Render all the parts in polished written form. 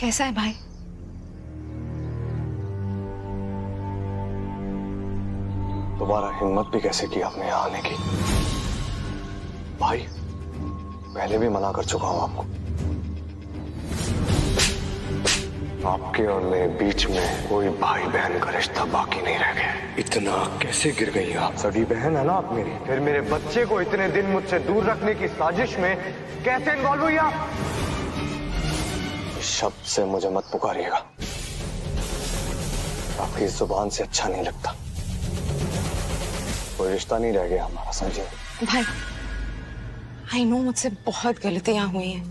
कैसा है भाई? दोबारा हिम्मत भी कैसे की आपने यहाँ आने की? भाई, पहले भी मना कर चुका हूं आपको। आपके और मेरे बीच में कोई भाई बहन का रिश्ता बाकी नहीं रह गया। इतना कैसे गिर गई आप? सगी बहन है ना आप मेरी, फिर मेरे बच्चे को इतने दिन मुझसे दूर रखने की साजिश में कैसे इन्वॉल्व हुई आप? इस शब्द से मुझे मत पुकारिएगा, आपकी जुबान से अच्छा नहीं लगता। कोई रिश्ता नहीं रह गया हमारा, समझे? भाई, आई नो मुझसे बहुत गलतियां हुई हैं,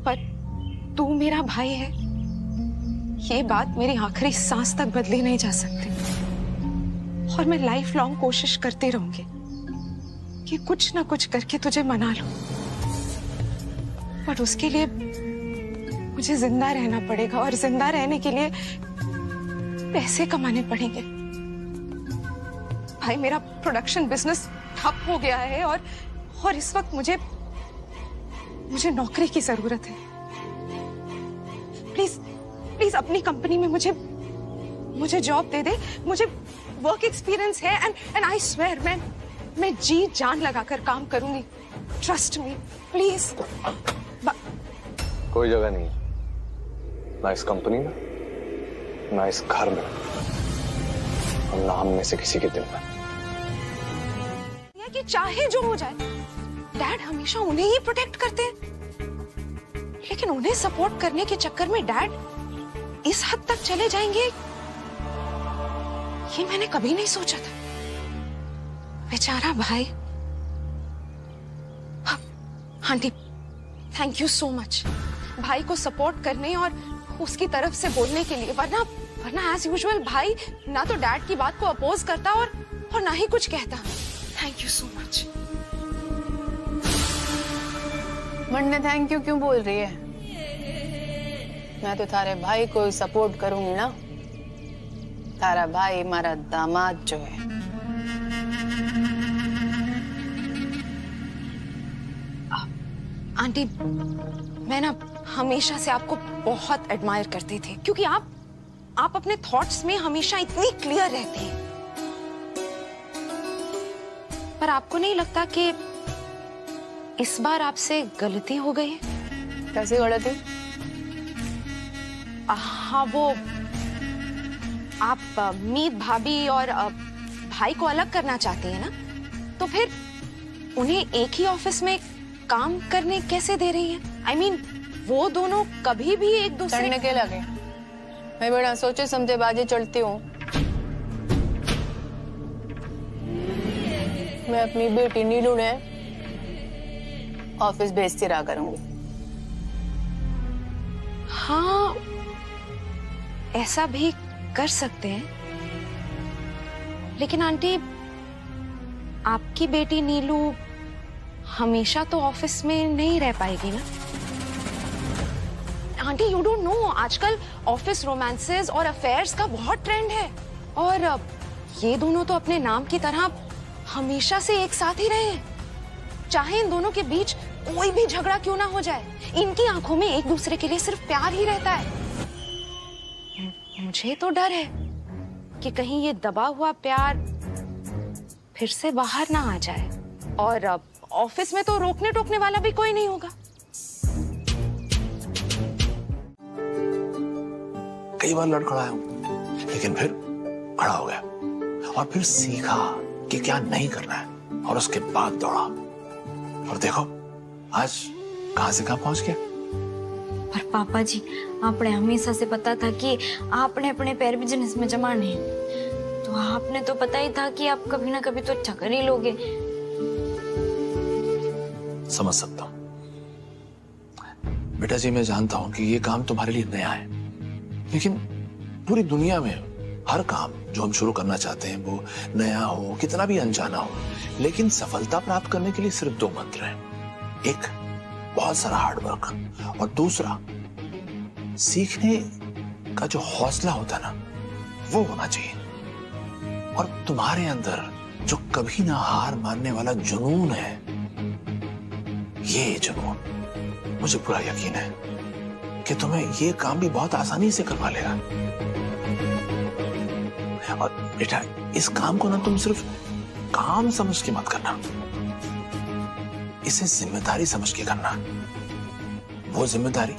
पर तू मेरा भाई है, ये बात मेरी आखिरी सांस तक बदली नहीं जा सकती। और मैं लाइफ लॉन्ग कोशिश करती रहूंगी कि कुछ ना कुछ करके तुझे मना लूं, पर उसके लिए मुझे जिंदा रहना पड़ेगा, और जिंदा रहने के लिए पैसे कमाने पड़ेंगे। भाई, मेरा प्रोडक्शन बिजनेस ठप हो गया है, और इस वक्त मुझे नौकरी की जरूरत है। प्लीज प्लीज अपनी कंपनी में मुझे जॉब दे दे। मुझे वर्क एक्सपीरियंस है, एंड आई स्वेयर मैं जी जान लगाकर काम करूंगी। Trust me please. कोई जगह नहीं, ना इस कंपनी में, ना इस घर में, और ना हम में से किसी के दिल में। कि चाहे जो हो जाए, डैड हमेशा उन्हें ही प्रोटेक्ट करते हैं, लेकिन उन्हें सपोर्ट करने के चक्कर में डैड इस हद तक चले जाएंगे, ये मैंने कभी नहीं सोचा था। बेचारा भाई। Aunty, thank you so much भाई को सपोर्ट करने और उसकी तरफ से बोलने के लिए, वरना एज यूजुअल भाई ना तो डैड की बात को अपोज करता और ना ही कुछ कहता। Thank you so much. Monday thank you क्यों बोल रही है? मैं तो थारे भाई को सपोर्ट करूंगी ना। तारा भाई हमारा दामाद जो है। आंटी, मैं ना हमेशा से आपको बहुत एडमायर करती थी, क्योंकि आप अपने थॉट्स में हमेशा इतनी क्लियर रहते हैं। पर आपको नहीं लगता कि इस बार आपसे गलती हो गई है? कैसी गलती? हाँ, वो आप मीत भाभी और भाई को अलग करना चाहती है ना, तो फिर उन्हें एक ही ऑफिस में काम करने कैसे दे रही है? I mean, वो दोनों कभी भी एक दूसरे चढ़ने के लगे। मैं बड़ा सोचे समझे बाजी चढ़ती हूँ। मैं अपनी बेटी नीलू ने ऑफिस भेजती रहा करूंगी। हाँ, ऐसा भी कर सकते हैं, लेकिन आंटी, आपकी बेटी नीलू हमेशा तो ऑफिस में नहीं रह पाएगी ना। आंटी, यू डोंट नो, आजकल ऑफिस रोमांसेस और अफेयर्स का बहुत ट्रेंड है, और ये दोनों तो अपने नाम की तरह हमेशा से एक साथ ही रहे हैं। चाहे इन दोनों के बीच कोई भी झगड़ा क्यों ना हो जाए, इनकी आंखों में एक दूसरे के लिए सिर्फ प्यार ही रहता है। मुझे तो डर है कि कहीं ये दबा हुआ प्यार फिर से बाहर ना आ जाए, और ऑफिस में तो रोकने टोकने वाला भी कोई नहीं होगा। कई बार लड़खड़ाया हूं, लेकिन फिर खड़ा हो गया और फिर सीखा कि क्या नहीं करना है, और उसके बाद दौड़ा, और देखो आज कहां से कहां पहुंच गया। पर पापा जी, आपने हमेशा से पता था कि आपने अपने पैर बिजनेस में जमाने हैं, तो आपने तो पता ही था कि आप कभी ना कभी तो अच्छा कर ही लोगे। समझ सकता हूं बेटा जी, मैं जानता हूं कि ये काम तुम्हारे लिए नया है, लेकिन पूरी दुनिया में हर काम जो हम शुरू करना चाहते हैं वो नया हो, कितना भी अनजाना हो, लेकिन सफलता प्राप्त करने के लिए सिर्फ दो मंत्र हैं। एक, बहुत सारा हार्ड वर्क, और दूसरा, सीखने का जो हौसला होता है ना, वो होना चाहिए। और तुम्हारे अंदर जो कभी ना हार मानने वाला जुनून है, ये जुनून मुझे पूरा यकीन है कि तुम्हें ये काम भी बहुत आसानी से करवा लेगा। और बेटा, इस काम को ना तुम सिर्फ काम समझ के मत करना, इसे जिम्मेदारी समझ के करना। वो जिम्मेदारी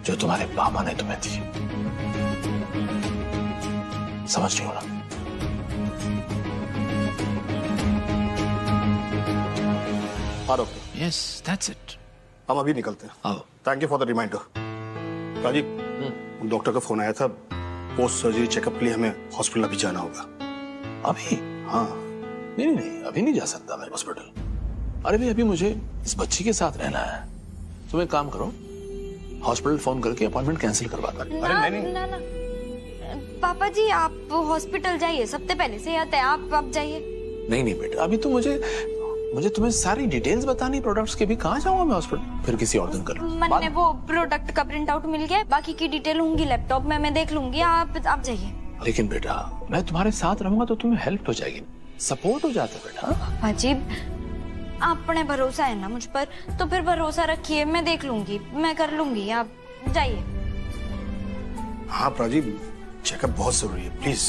जो तुम्हारे पापा ने तुम्हें दी। समझ रही हो ना? Yes, that's it. हम अभी निकलते हैं। आओ। Thank you for the reminder. Rajeev, doctor का फोन आया था, पोस्ट सर्जरी चेकअप के लिए हमें हॉस्पिटल अभी जाना होगा। अभी? हाँ। नहीं, अभी नहीं जा सकता मैं हॉस्पिटल। अरे भाई, अभी मुझे इस बच्ची के साथ रहना है। तुम एक काम करो, हॉस्पिटल फोन करके अपॉइंटमेंट कैंसिल करवा दो। ना, ना, ना। पापा जी, आप हॉस्पिटल जाइए, सबसे पहले से आते हैं आप जाइए। नहीं बेटा, अभी तो मुझे तुम्हें सारी डिटेल्स बतानी प्रोडक्ट्स के भी। कहाँ जाऊंगा मैं हॉस्पिटल? फिर किसी और दिन कर लूं। मैंने वो प्रोडक्ट का प्रिंट आउट मिल गया, बाकी की डिटेल होंगी लैपटॉप में, मैं देख लूंगी। आप जाइए। लेकिन बेटा, मैं तुम्हारे साथ रहूंगा तो तुम्हें हेल्प हो जाएगी, सपोर्ट हो जाता है बेटा। पापा जी, आपने भरोसा है ना मुझ पर, तो फिर भरोसा रखिए, मैं देख लूंगी, मैं कर लूंगी। आप जाइए। हाँ राजीव, चेकअप बहुत जरूरी है, प्लीज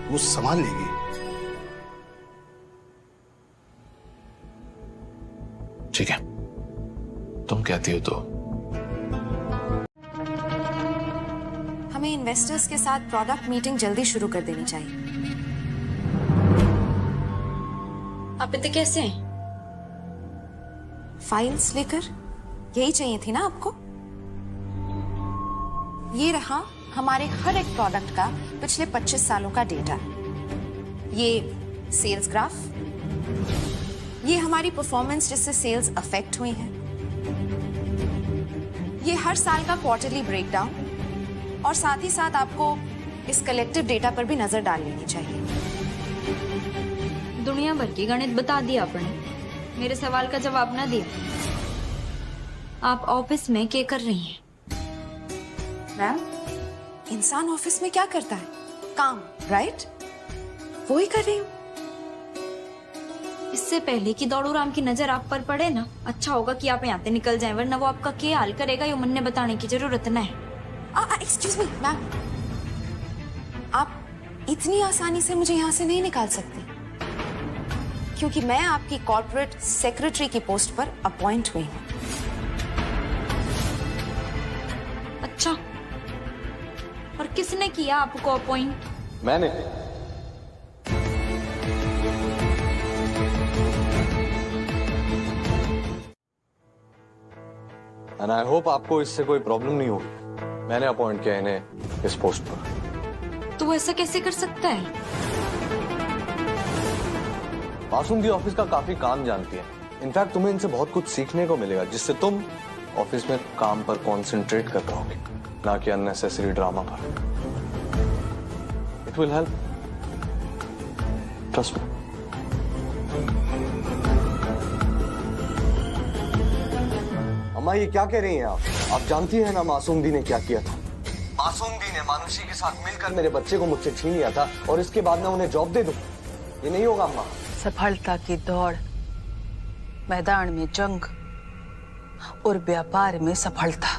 वो संभाल लेगी। ठीक है, तुम कहती हो तो। हमें इन्वेस्टर्स के साथ प्रोडक्ट मीटिंग जल्दी शुरू कर देनी चाहिए। आप इतने कैसे हैं? फाइल्स लेकर यही चाहिए थी ना आपको? ये रहा हमारे हर एक प्रोडक्ट का पिछले 25 सालों का डेटा। ये सेल्स ग्राफ, ये हमारी परफॉर्मेंस जिससे सेल्स अफेक्ट हुई हैं, ये हर साल का क्वार्टरली ब्रेकडाउन, और साथ ही साथ आपको इस कलेक्टिव डेटा पर भी नजर डाल लेनी चाहिए। दुनिया भर की गणित बता दिया आपने, मेरे सवाल का जवाब ना दिया। आप ऑफिस में क्या कर रही हैं? मैम, इंसान ऑफिस में क्या करता है? काम, राइट? वो ही कर रही हूँ। इससे पहले कि दौड़ू राम की नजर आप पर पड़े ना, अच्छा होगा कि आप यहाँ से निकल जाएं, वरना वो आपका क्या हाल करेगा ये मन ने बताने की जरूरत न है। एक्सक्यूज मी मैम, आप इतनी आसानी से मुझे यहाँ से नहीं निकाल सकती, क्योंकि मैं आपकी कॉर्पोरेट सेक्रेटरी की पोस्ट पर अपॉइंट हुई हूँ। अच्छा, और किसने किया आपको अपॉइंट? मैंने। एंड आई होप आपको इससे कोई प्रॉब्लम नहीं होगी। मैंने अपॉइंट किया इन्हें इस पोस्ट पर। तो ऐसा कैसे कर सकता है? मासूम भी ऑफिस का काफी काम जानती है। इनफैक्ट तुम्हें इनसे बहुत कुछ सीखने को मिलेगा, जिससे तुम ऑफिस में काम पर कंसंट्रेट कर पाओगे, ना कि अननेसेसरी ड्रामा पर। It will help, trust me. अम्मा, ये क्या कह रही हैं आप जानती हैं ना मासूम दी ने क्या किया था? मासूम दी ने मानुषी के साथ मिलकर मेरे बच्चे को मुझसे छीन लिया था, और इसके बाद मैं उन्हें जॉब दे दूं? ये नहीं होगा अम्मा। सफलता की दौड़, मैदान में जंग और व्यापार में सफलता,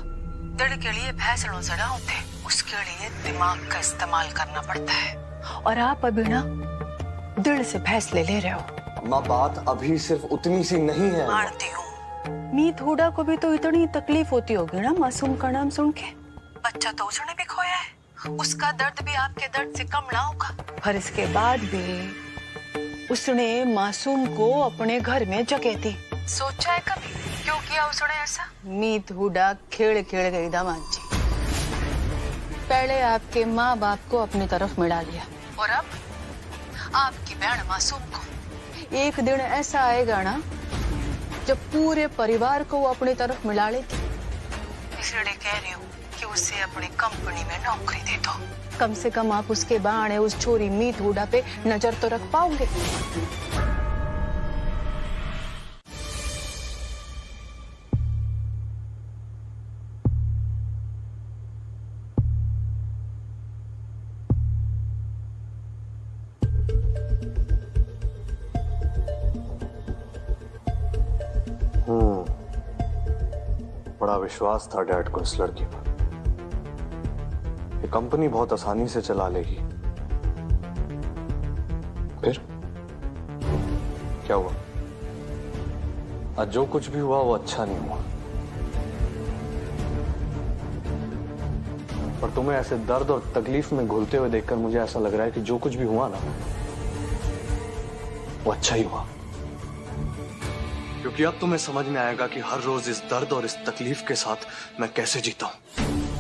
दिल के लिए फैसलों से ना होते, उसके लिए दिमाग का इस्तेमाल करना पड़ता है। और आप अभी ना दिल से फैसले ले रहे हो। अम्मा, बात अभी सिर्फ उतनी सी नहीं है। मानती हूँ, मीत हुडा को भी तो इतनी तकलीफ होती होगी ना मासूम का नाम सुन के। बच्चा तो उसने भी खोया है, उसका दर्द भी आपके दर्द से कम ना होगा। पर इसके बाद भी उसने मासूम को अपने घर में जगह दी। सोचा है कभी क्यों किया उसने ऐसा? मीत हुडा खेल खेल गई दामाद जी। पहले आपके माँ बाप को अपनी तरफ मिला लिया, और अब आपकी बहन मासूम को। एक दिन ऐसा आएगा ना जब पूरे परिवार को वो अपनी तरफ मिला लेगी। इसलिए कह रही हूँ कि उसे अपनी कंपनी में नौकरी दे दो। कम से कम आप उसके बहाने उस छोरी मीत हुडा पे नजर तो रख पाओगे। बड़ा विश्वास था डैड को इस लड़की पर। ये कंपनी बहुत आसानी से चला लेगी। फिर क्या हुआ? आज जो कुछ भी हुआ वो अच्छा नहीं हुआ। पर तुम्हें ऐसे दर्द और तकलीफ में घुलते हुए देखकर मुझे ऐसा लग रहा है कि जो कुछ भी हुआ ना वो अच्छा ही हुआ। क्योंकि अब तुम्हें समझ में आएगा कि हर रोज इस दर्द और इस तकलीफ के साथ मैं कैसे जीता हूं।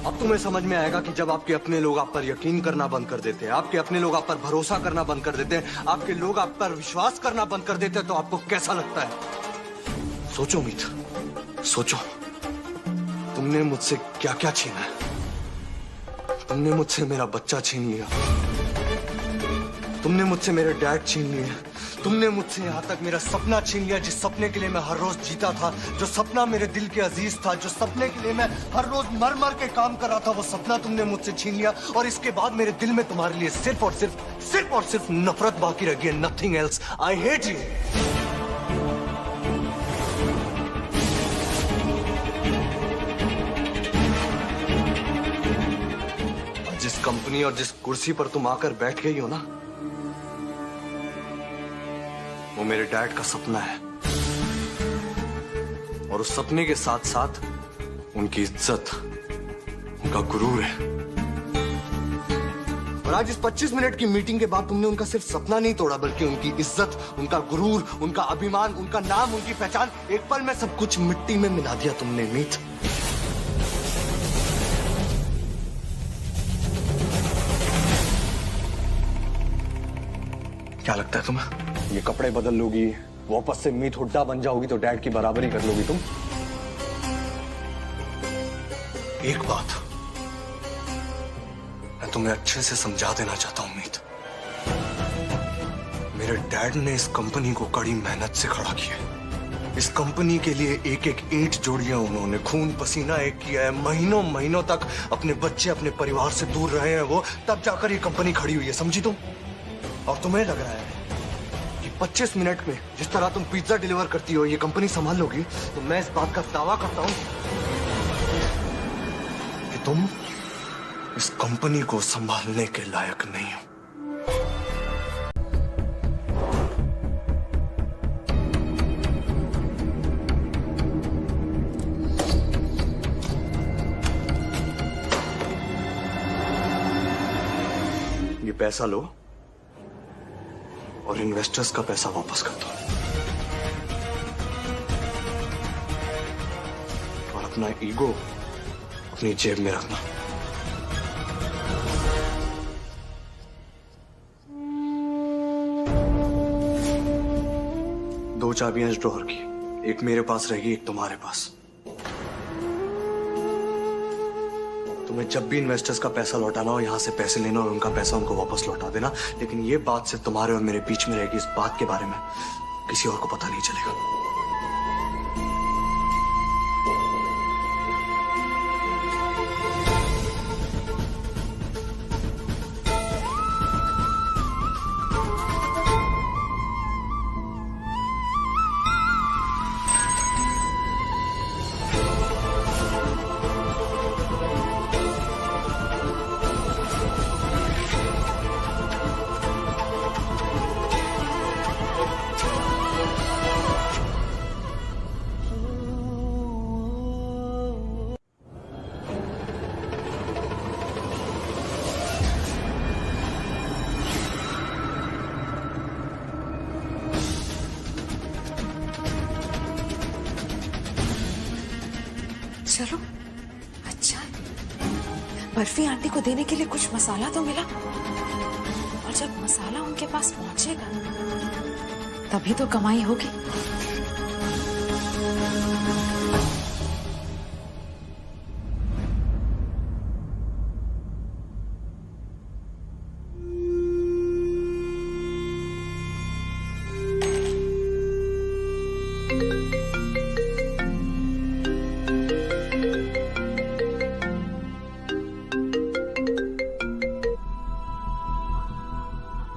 अब तुम्हें समझ में आएगा कि जब आपके अपने लोग आप पर यकीन करना बंद कर देते हैं, आपके अपने लोग आप पर भरोसा करना बंद कर देते हैं, आपके लोग आप पर विश्वास करना बंद कर देते हैं, तो आपको कैसा लगता है। सोचो मीत, सोचो तुमने मुझसे क्या क्या छीना है। तुमने मुझसे मेरा बच्चा छीन लिया, तुमने मुझसे मेरे डैड छीन लिए, तुमने मुझसे यहाँ तक मेरा सपना छीन लिया, जिस सपने के लिए मैं हर रोज जीता था, जो सपना मेरे दिल के अजीज था, जो सपने के लिए मैं हर रोज मर मर के काम कर रहा था, वो सपना तुमने मुझसे छीन लिया। और इसके बाद मेरे दिल में तुम्हारे लिए सिर्फ और सिर्फ नफरत बाकी रह गई है। Nothing else. I hate you. जिस कंपनी और जिस कुर्सी पर तुम आकर बैठ गई हो ना, वो मेरे डैड का सपना है। और उस सपने के साथ साथ उनकी इज्जत, उनका गुरूर है। और आज इस 25 मिनट की मीटिंग के बाद तुमने उनका सिर्फ सपना नहीं तोड़ा, बल्कि उनकी इज्जत, उनका गुरूर, उनका अभिमान, उनका नाम, उनकी पहचान, एक पल में सब कुछ मिट्टी में मिला दिया तुमने मीत। क्या लगता है तुम्हें? ये कपड़े बदल लोगी, वापस से मीत हुड्डा बन जाओगी तो डैड की बराबरी कर लोगी तुम? एक बात मैं तुम्हें अच्छे से समझा देना चाहता हूं मीत। मेरे डैड ने इस कंपनी को कड़ी मेहनत से खड़ा किया है। इस कंपनी के लिए एक एक ईंट जोड़ी है उन्होंने, खून पसीना एक किया है, महीनों महीनों तक अपने बच्चे, अपने परिवार से दूर रहे हैं वो, तब जाकर ये कंपनी खड़ी हुई है, समझी तुम? और तुम्हें लग रहा है कि 25 मिनट में जिस तरह तुम पिज्जा डिलीवर करती हो ये कंपनी संभाल लोगी, तो मैं इस बात का दावा करता हूं कि तुम इस कंपनी को संभालने के लायक नहीं हो। ये पैसा लो और इन्वेस्टर्स का पैसा वापस कर दो, और अपना ईगो अपनी जेब में रखना। दो चाबियां इस ड्रॉअर की, एक मेरे पास रहेगी, एक तुम्हारे पास। तुम्हें जब भी इन्वेस्टर्स का पैसा लौटाना हो, यहां से पैसे लेना और उनका पैसा उनको वापस लौटा देना। लेकिन ये बात सिर्फ तुम्हारे और मेरे बीच में रहेगी। इस बात के बारे में किसी और को पता नहीं चलेगा। चलो अच्छा है, बर्फी आंटी को देने के लिए कुछ मसाला तो मिला, और जब मसाला उनके पास पहुंचेगा तभी तो कमाई होगी।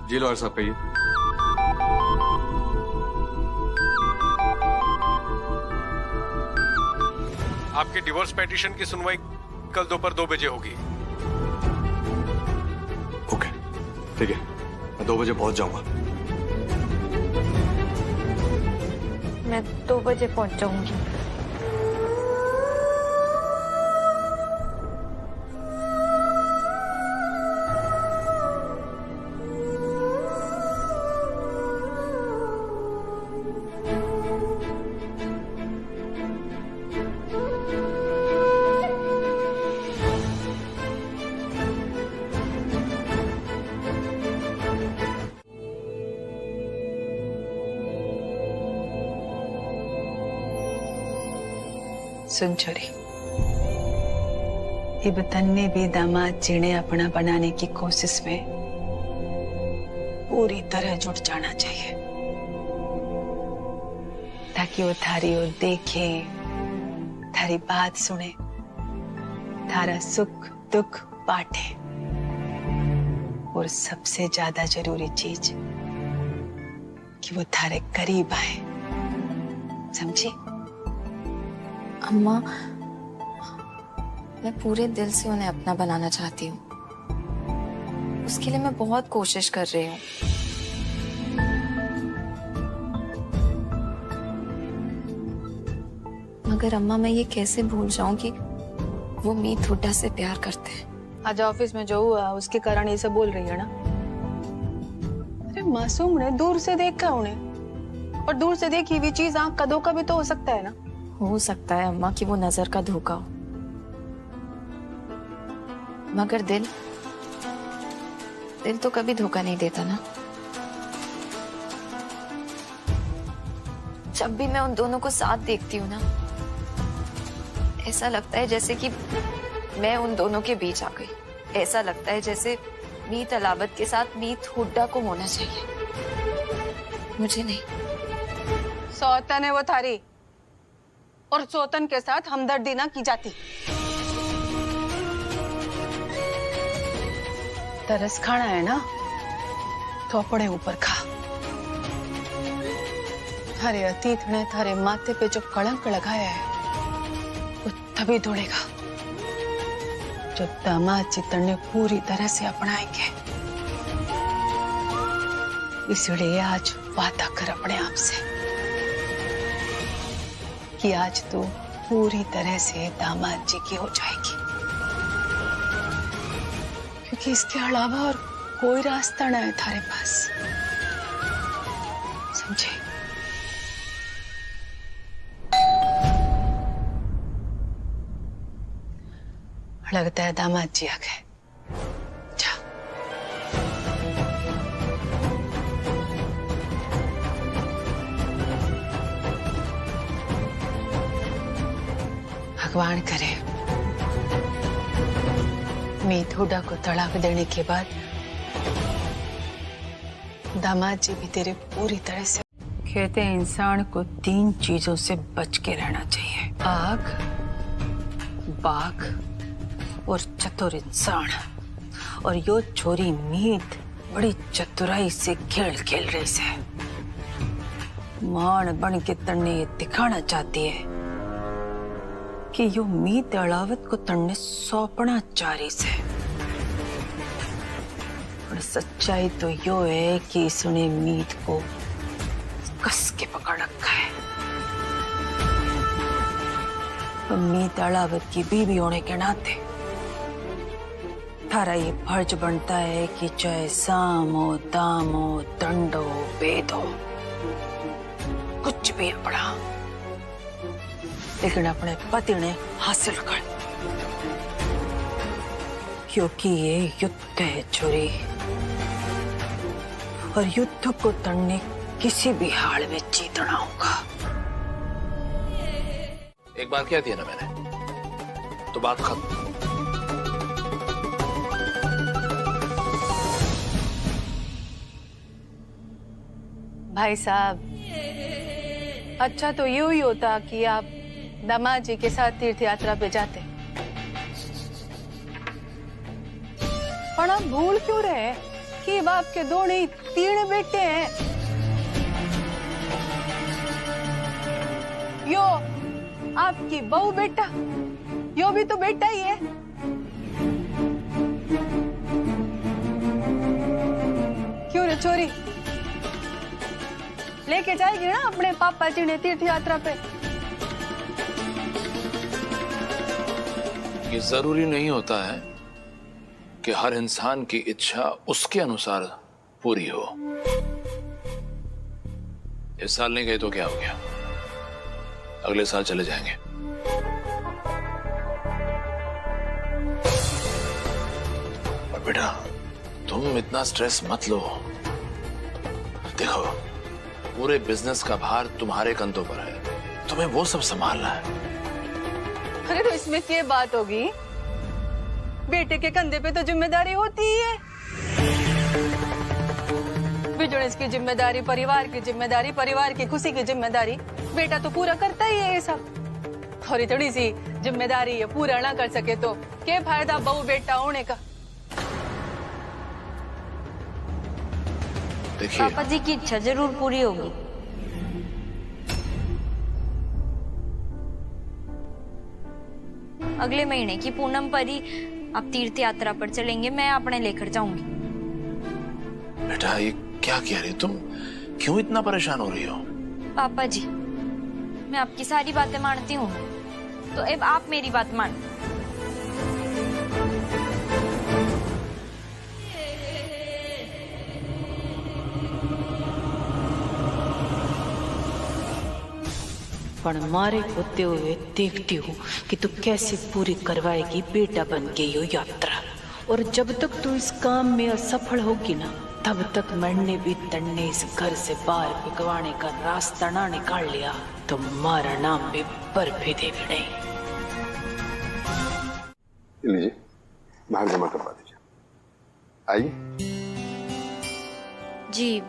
जी लॉयर साहब कहिए। आपके डिवोर्स पेटिशन की सुनवाई कल दोपहर 2 बजे होगी। ओके, ठीक है, मैं 2 बजे पहुंच जाऊंगा। मैं 2 बजे पहुंच जाऊंगी। सुन छोरी, ये तन्ने भी दामाद जी ने अपना बनाने की कोशिश में पूरी तरह जुट जाना चाहिए, ताकि वो थारी ओर देखे, थारी बात सुने, थारा सुख दुख बांटे, और सबसे ज्यादा जरूरी चीज कि वो थारे करीब आए, समझी? अम्मा, मैं पूरे दिल से उन्हें अपना बनाना चाहती हूँ। उसके लिए मैं बहुत कोशिश कर रही हूँ। मगर अम्मा, मैं ये कैसे भूल जाऊं कि वो मीत हुड्डा से प्यार करते हैं। आज ऑफिस में जो हुआ उसके कारण ये सब बोल रही है ना? अरे मासूम ने दूर से देखा उन्हें, और दूर से देखी हुई चीज आंख का धोखा भी तो हो सकता है ना? हो सकता है अम्मा कि वो नजर का धोखा हो, मगर दिल तो कभी धोखा नहीं देता ना। जब भी मैं उन दोनों को साथ देखती हूँ ना, ऐसा लगता है जैसे कि मैं उन दोनों के बीच आ गई। ऐसा लगता है जैसे मीत अलावत के साथ मीत हुड्डा को होना चाहिए, मुझे नहीं। सौतन है वो थारी, और सौतन के साथ हमदर्दी ना की जाती। तरस खाना है ना, तो अपने ऊपर खा। थारे अतीत ने थारे माथे पे जो कलंक लगाया है वो तभी धुलेगा जो दामाद जी तन्ने पूरी तरह से अपनाएंगे। इसलिए आज वादा कर अपने आप से कि आज तू पूरी तरह से दामाद जी की हो जाएगी, क्योंकि इसके अलावा और कोई रास्ता ना है थारे पास, समझे? लगता है दामाद जी आ गए। जा। भगवान करे मीत हुड्डा को तलाक देने के बाद दामाद जी भी तेरे पूरी तरह से। कहते हैं इंसान को 3 चीजों से बच के रहना चाहिए: आग, बाघ और चतुर इंसान। और यो छोरी मीत बड़ी चतुराई से खेल खेल रही से मान बन के तन्ने ये दिखाना चाहती है कि यो मीत अलावत को तन्ने सौंपना चाह रही से। और सच्चाई तो यो है कि इसने मीत को कस के पकड़ रखा है। तो मीत अलावत की बीवी होने के नाते थारा ये फर्ज बनता है कि चाहे साम हो, दाम हो, दंड हो, भेद हो, कुछ भी अपना, लेकिन अपने पति ने हासिल कर, क्योंकि ये युद्ध है छोरी, और युद्ध को तड़ने किसी भी हाल में जीतना होगा। एक बात कह दी ना मैंने, तो बात खत्म। भाई साहब, अच्छा तो यूं ही होता कि आप दामाद जी के साथ तीर्थ यात्रा पे जाते, पर आप भूल क्यों रहे कि बाप के 2 नहीं 3 बेटे हैं। आपकी बहू बेटा, यो भी तो बेटा ही है। क्यों रे छोरी, लेके जाएगी ना अपने पापा जी ने तीर्थ यात्रा पे? ये जरूरी नहीं होता है कि हर इंसान की इच्छा उसके अनुसार पूरी हो। इस साल नहीं गए तो क्या हो गया, अगले साल चले जाएंगे। और बेटा तुम इतना स्ट्रेस मत लो। देखो पूरे बिजनेस का भार तुम्हारे कंधों पर है, तुम्हें वो सब संभालना है। अरे तो इसमें क्या बात होगी, बेटे के कंधे पे तो जिम्मेदारी होती ही है। बिजनेस की जिम्मेदारी, परिवार की जिम्मेदारी, परिवार की खुशी की जिम्मेदारी बेटा तो पूरा करता ही है ये सब। थोड़ी थोड़ी सी जिम्मेदारी ये पूरा ना कर सके तो क्या फायदा बहू बेटा होने का। देखिए पापा जी की इच्छा जरूर पूरी होगी। अगले महीने की पूनम पर ही आप तीर्थ यात्रा पर चलेंगे, मैं अपने लेकर जाऊंगी। बेटा ये क्या कह रही हो तुम, क्यों इतना परेशान हो रही हो? पापा जी मैं आपकी सारी बातें मानती हूँ, तो अब आप मेरी बात मान। पर मारे होते हुए देखती हूँ कि तू कैसे पूरी करवाएगी बेटा बन के यो यात्रा। और जब तक तू इस काम में असफल होगी ना, तब तक मैंने भी तन्ने इस घर से बाहर भिगवाने का रास्ता ना निकाल लिया तो मारा नाम भी पर भी देवी नहीं। लीजिए बाहर जमा करवा दीजिए। आइए। जी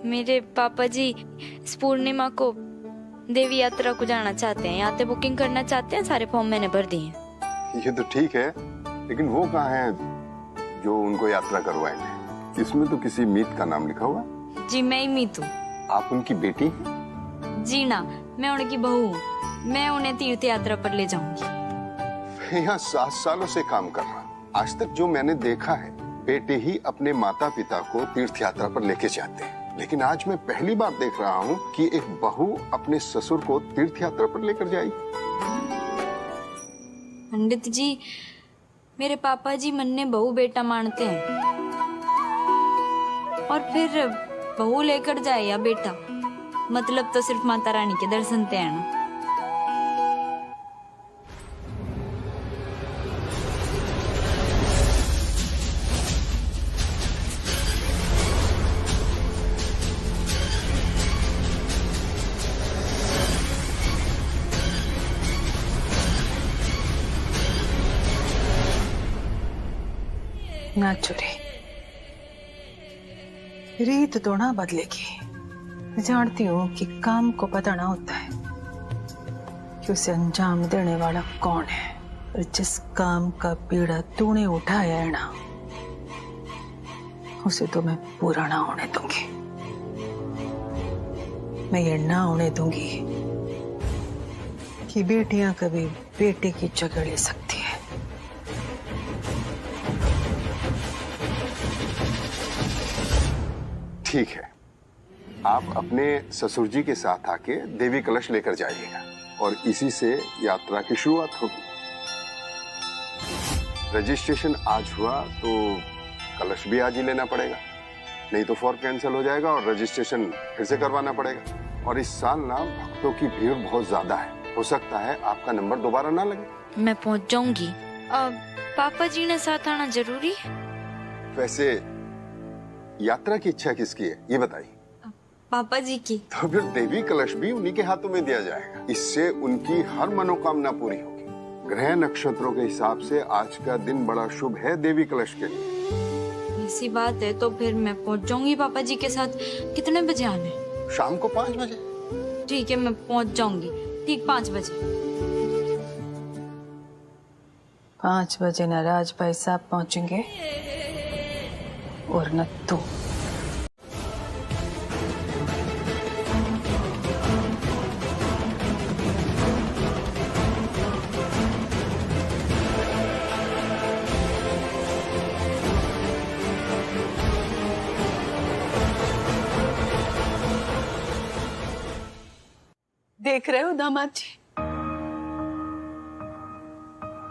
मेरे पापा जी इस पूर्णिमा को देवी यात्रा को जाना चाहते हैं, यहाँ पे बुकिंग करना चाहते हैं, सारे फॉर्म मैंने भर दिए हैं। ये तो ठीक है, लेकिन वो कहाँ है जो उनको यात्रा करवाएंगे? इसमें तो किसी मीत का नाम लिखा हुआ। जी मैं ही मीत हूँ। आप उनकी बेटी? जी ना, मैं उनकी बहू हूँ, मैं उन्हें तीर्थ यात्रा पर ले जाऊंगी। यहाँ 7 सालों से काम कर रहा, आज तक जो मैंने देखा है बेटे ही अपने माता पिता को तीर्थ यात्रा पर लेके जाते हैं, लेकिन आज मैं पहली बार देख रहा हूँ कि एक बहू अपने ससुर को तीर्थ यात्रा पर लेकर जाएगी। पंडित जी मेरे पापा जी मन ने बहू बेटा मानते हैं, और फिर बहू लेकर जाए या बेटा, मतलब तो सिर्फ माता रानी के दर्शन थे ना। ना चुरे, रीत तो ना बदलेगी। जानती हूँ कि काम को पता ना होता है कि उसे अंजाम देने वाला कौन है, और जिस काम का पीड़ा तूने उठाया है ना, उसे तो मैं पूरा ना होने दूंगी। मैं ये ना होने दूंगी कि बेटियां कभी बेटे की जगह ले सकती है। ठीक है, आप अपने ससुर जी के साथ आके देवी कलश लेकर जाइएगा और इसी से यात्रा की शुरुआत होगी। रजिस्ट्रेशन आज हुआ तो कलश भी आज ही लेना पड़ेगा, नहीं तो फॉर कैंसिल हो जाएगा और रजिस्ट्रेशन फिर से करवाना पड़ेगा। और इस साल ना भक्तों की भीड़ बहुत ज्यादा है, हो सकता है आपका नंबर दोबारा ना लगे। मैं पहुंच जाऊंगी। पापा जी ने साथ आना जरूरी है? वैसे यात्रा की इच्छा किसकी है ये बताइए। पापा जी की। तो फिर देवी कलश भी उन्हीं के हाथों में दिया जाएगा, इससे उनकी हर मनोकामना पूरी होगी। ग्रह नक्षत्रों के हिसाब से आज का दिन बड़ा शुभ है देवी कलश के लिए। ऐसी बात है तो फिर मैं पहुंच जाऊंगी पापा जी के साथ। कितने बजे आने? शाम को 5 बजे। ठीक है मैं पहुंच जाऊंगी, ठीक 5 बजे। 5 बजे न राज भाई साहब पहुंचेंगे और न तू। देख रहे हो दामाद जी,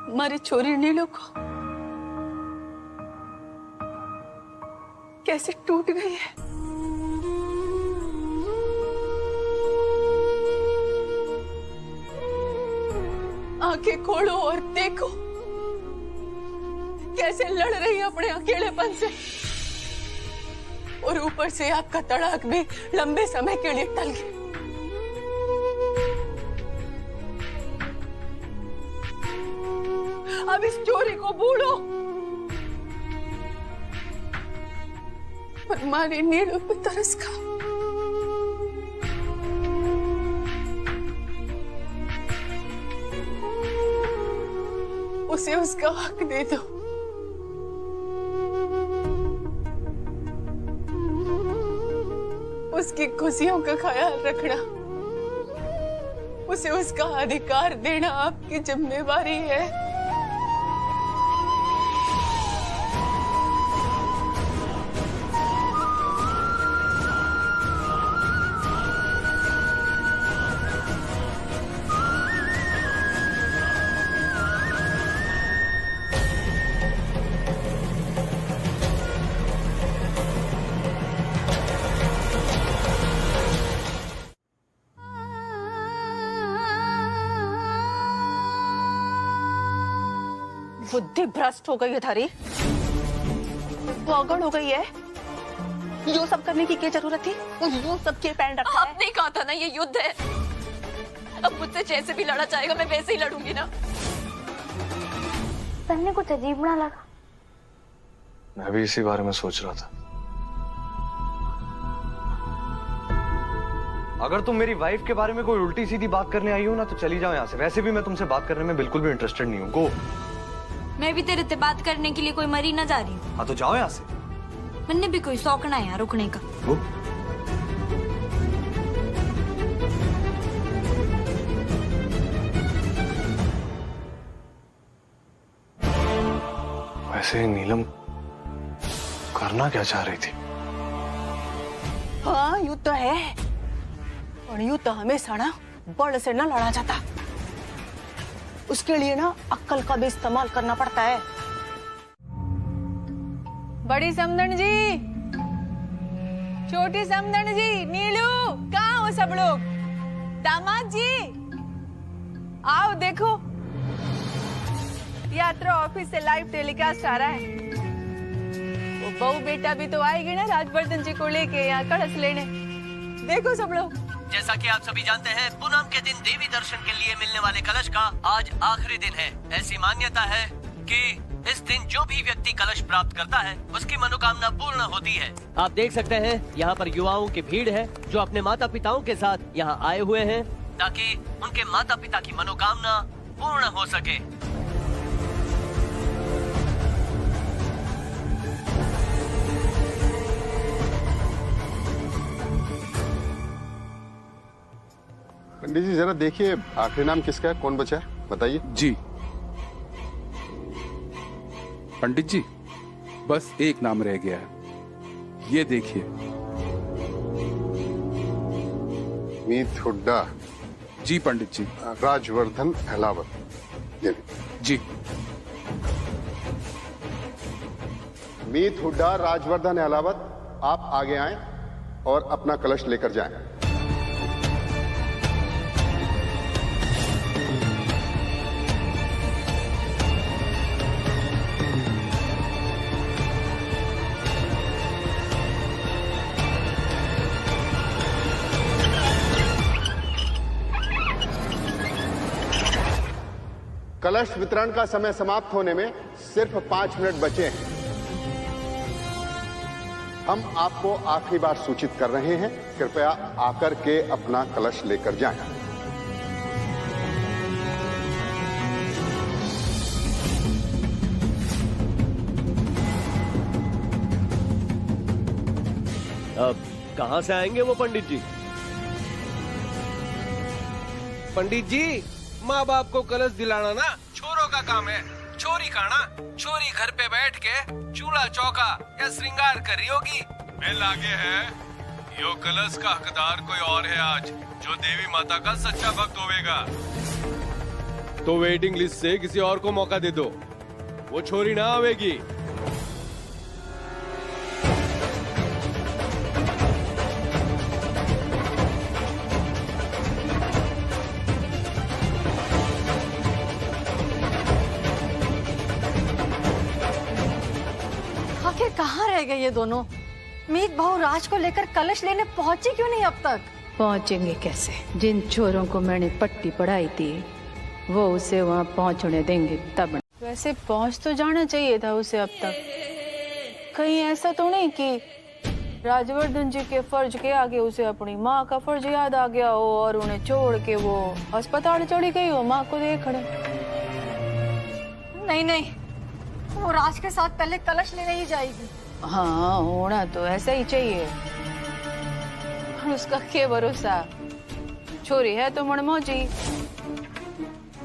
हमारी छोरी नीलू को कैसे टूट गई है। आंखें खोलो और देखो कैसे लड़ रही है अपने अकेलेपन से, और ऊपर से आपका तड़ाक भी लंबे समय के लिए टल गया। अब इस चोरी को भूलो और हमारी नीलू पे तरस खाओ। उसे उसका हक दे दो। उसकी खुशियों का ख्याल रखना, उसे उसका अधिकार देना आपकी जिम्मेवारी है। बुद्धि भ्रष्ट हो गई है थारी, पागल हो गई है। यो सब करने की क्या जरूरत थी? यो सब के पैन रखा है। आपने कहा था ना ये युद्ध है, अब मुझसे जैसे भी लड़ा जाएगा मैं वैसे ही लड़ूंगी ना। तन्ने कुछ अजीब ना लगा? मैं भी इसी बारे में सोच रहा था। अगर तुम मेरी वाइफ के बारे में कोई उल्टी सीधी बात करने आई हो ना तो चली जाओ यहाँ से। वैसे भी मैं तुमसे बात करने में बिल्कुल भी इंटरेस्टेड नहीं हूँ। गो। मैं भी तेरे से बात करने के लिए कोई मरी ना जा रही हूँ। हाँ तो जाओ यहाँ से। मैंने भी कोई शौकना है यहाँ रुकने का। गो। वैसे नीलम करना क्या चाह रही थी? हाँ यू तो है, और यू तो हमेशा ना बड़ से ना लड़ा जाता। उसके लिए ना अक्ल का भी इस्तेमाल करना पड़ता है। बड़ी समधन जी, छोटी समधन जी, नीलू, कहाँ हो सब लोग? दामाद जी आओ, देखो यात्रा ऑफिस से लाइव टेलीकास्ट आ रहा है। वो बहू बेटा भी तो आएगी ना राजवर्धन जी को लेके यहाँ कलश लेने। देखो सब लोग। जैसा कि आप सभी जानते हैं, पूनम के दिन देवी दर्शन के लिए मिलने वाले कलश का आज आखिरी दिन है। ऐसी मान्यता है कि इस दिन जो भी व्यक्ति कलश प्राप्त करता है उसकी मनोकामना पूर्ण होती है। आप देख सकते हैं यहाँ पर युवाओं की भीड़ है जो अपने माता पिताओं के साथ यहाँ आए हुए हैं ताकि उनके माता पिता की मनोकामना पूर्ण हो सके। पंडित जी जरा देखिए आखिरी नाम किसका है, कौन बचा है बताइए। जी पंडित जी, बस एक नाम रह गया है, ये देखिए। मीत हुड्डा। जी पंडित जी। राजवर्धन अहलावत। ये जी। मीत हुड्डा, राजवर्धन अहलावत, आप आगे आएं और अपना कलश लेकर जाएं। कलश वितरण का समय समाप्त होने में सिर्फ 5 मिनट बचे हैं। हम आपको आखिरी बार सूचित कर रहे हैं, कृपया आकर के अपना कलश लेकर जाएं। अब कहाँ से आएंगे वो पंडित जी? पंडित जी, माँ बाप को कलश दिलाना ना छोरों का काम है। छोरी खाना, छोरी घर पे बैठ के चूल्हा चौका या श्रृंगार कर रही होगी। मैं लागे है यो कलश का हकदार कोई और है आज, जो देवी माता का सच्चा भक्त होवेगा। तो वेटिंग लिस्ट से किसी और को मौका दे दो, वो छोरी ना आवेगी। आखिर कहाँ रह गए ये दोनों? मीत बहू राज को लेकर कलश लेने पहुंची क्यों नहीं अब तक? पहुंचेंगे कैसे? जिन चोरों को मैंने पट्टी पढ़ाई थी वो उसे वहां पहुंचने देंगे तब। वैसे पहुंच तो जाना चाहिए था उसे अब तक। कहीं ऐसा तो नहीं कि राजवर्धन जी के फर्ज के आगे उसे अपनी माँ का फर्ज याद आ गया हो और उन्हें छोड़ के वो अस्पताल चढ़ी गई हो माँ को देखने। नहीं नहीं, वो राज के साथ पहले कलश लेने ही जाएगी। हाँ होना तो ऐसा ही चाहिए। और उसका क्या भरोसा? छोरी है तो मनमौजी,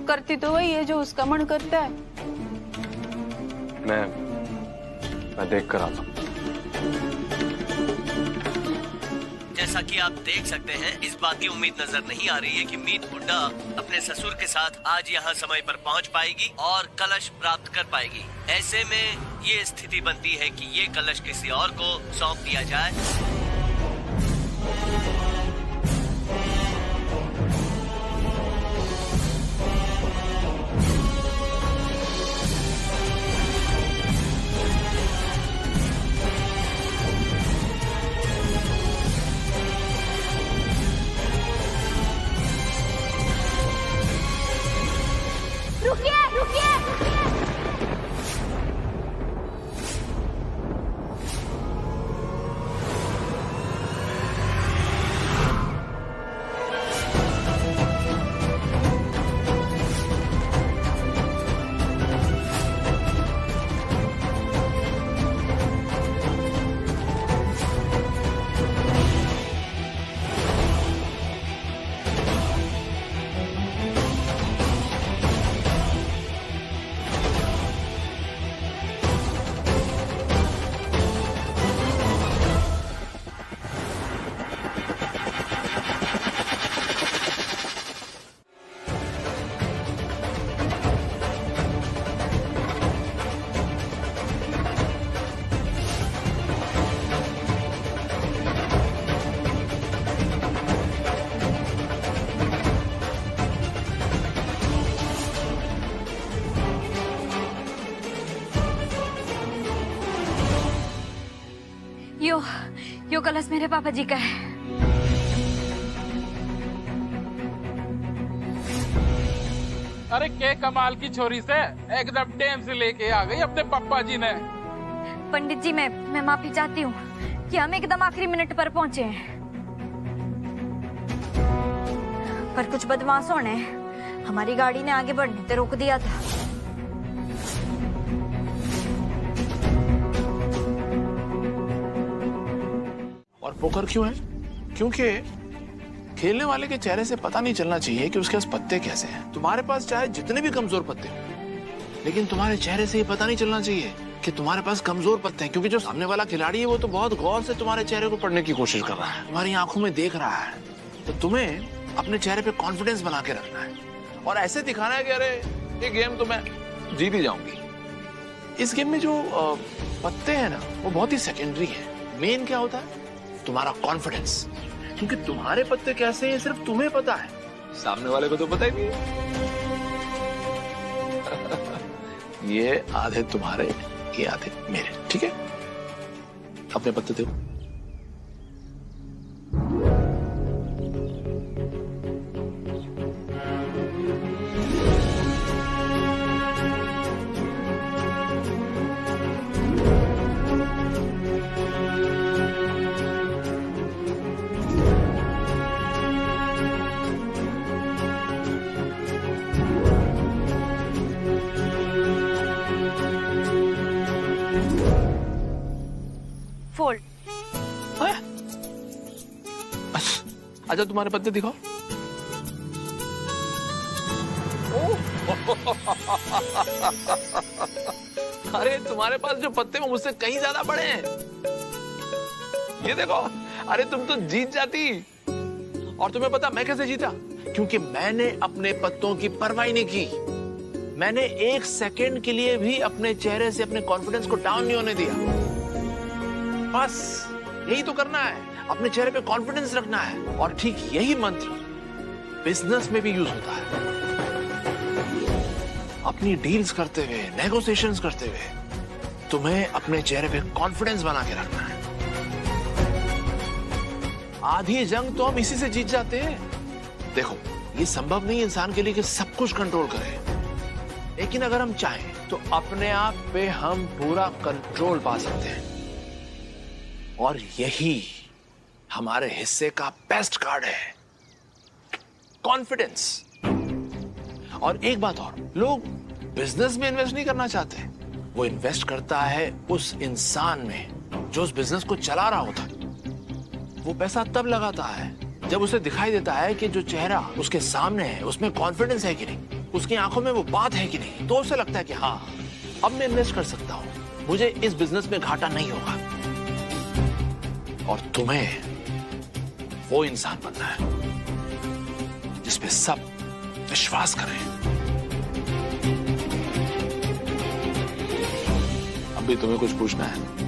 करती तो वही है जो उसका मन करता है। मैं देख कर आता हूँ। जैसा कि आप देख सकते हैं, इस बात की उम्मीद नजर नहीं आ रही है कि मीत हुड्डा अपने ससुर के साथ आज यहाँ समय पर पहुँच पाएगी और कलश प्राप्त कर पाएगी। ऐसे में ये स्थिति बनती है कि ये कलश किसी और को सौंप दिया जाए। रुकिए रुकिए। यो कलश मेरे पापा जी का है। अरे के कमाल की छोरी से एकदम टाइम से लेके आ गई अपने पापा जी ने। पंडित जी मैं माफी चाहती हूँ कि हम एकदम आखिरी मिनट पर पहुँचे हैं, पर कुछ बदमाशों ने हमारी गाड़ी ने आगे बढ़ने से रोक दिया था। और पोकर क्यों है? क्योंकि खेलने वाले के चेहरे से पता नहीं चलना चाहिए कि उसके पास पत्ते कैसे हैं। तुम्हारे पास चाहे जितने भी कमजोर पत्ते हो, लेकिन तुम्हारे चेहरे से ये पता नहीं चलना चाहिए कि तुम्हारे पास कमजोर पत्ते हैं, क्योंकि जो सामने वाला खिलाड़ी है वो तो बहुत गौर से तुम्हारे चेहरे को पढ़ने की कोशिश कर रहा है, तुम्हारी आंखों में देख रहा है। तो तुम्हें अपने चेहरे पे कॉन्फिडेंस बना के रखना है और ऐसे दिखाना है कि अरे ये गेम तो मैं जीत ही जाऊंगी। इस गेम में जो पत्ते हैं ना वो बहुत ही सेकेंडरी है। मेन क्या होता है? तुम्हारा कॉन्फिडेंस, क्योंकि तुम्हारे पत्ते कैसे हैं सिर्फ तुम्हें पता है, सामने वाले को तो पता ही नहीं है। ये आधे तुम्हारे, ये आधे मेरे, ठीक है? अपने पत्ते दो। फोल्ड। अच्छा तुम्हारे पत्ते दिखाओ। अरे तुम्हारे पास जो पत्ते हैं मुझसे कहीं ज्यादा बड़े हैं। ये देखो, अरे तुम तो जीत जाती। और तुम्हें पता मैं कैसे जीता? क्योंकि मैंने अपने पत्तों की परवाह नहीं की। मैंने एक सेकंड के लिए भी अपने चेहरे से अपने कॉन्फिडेंस को डाउन नहीं होने दिया। बस यही तो करना है, अपने चेहरे पे कॉन्फिडेंस रखना है। और ठीक यही मंत्र बिजनेस में भी यूज होता है। अपनी डील्स करते हुए, नेगोशिएशंस करते हुए तुम्हें अपने चेहरे पे कॉन्फिडेंस बना के रखना है। आधी जंग तो हम इसी से जीत जाते हैं। देखो, ये संभव नहीं इंसान के लिए कि सब कुछ कंट्रोल करे, लेकिन अगर हम चाहें तो अपने आप पे हम पूरा कंट्रोल पा सकते हैं। और यही हमारे हिस्से का बेस्ट कार्ड है, कॉन्फिडेंस। और एक बात और, लोग बिजनेस में इन्वेस्ट नहीं करना चाहते, वो इन्वेस्ट करता है उस इंसान में जो उस बिजनेस को चला रहा होता है। वो पैसा तब लगाता है जब उसे दिखाई देता है कि जो चेहरा उसके सामने है उसमें कॉन्फिडेंस है कि नहीं, उसकी आंखों में वो बात है कि नहीं। तो उसे लगता है कि हाँ, अब मैं इन्वेस्ट कर सकता हूं, मुझे इस बिजनेस में घाटा नहीं होगा। और तुम्हें वो इंसान बनना है जिसपे सब विश्वास करें। अभी तुम्हें कुछ पूछना है?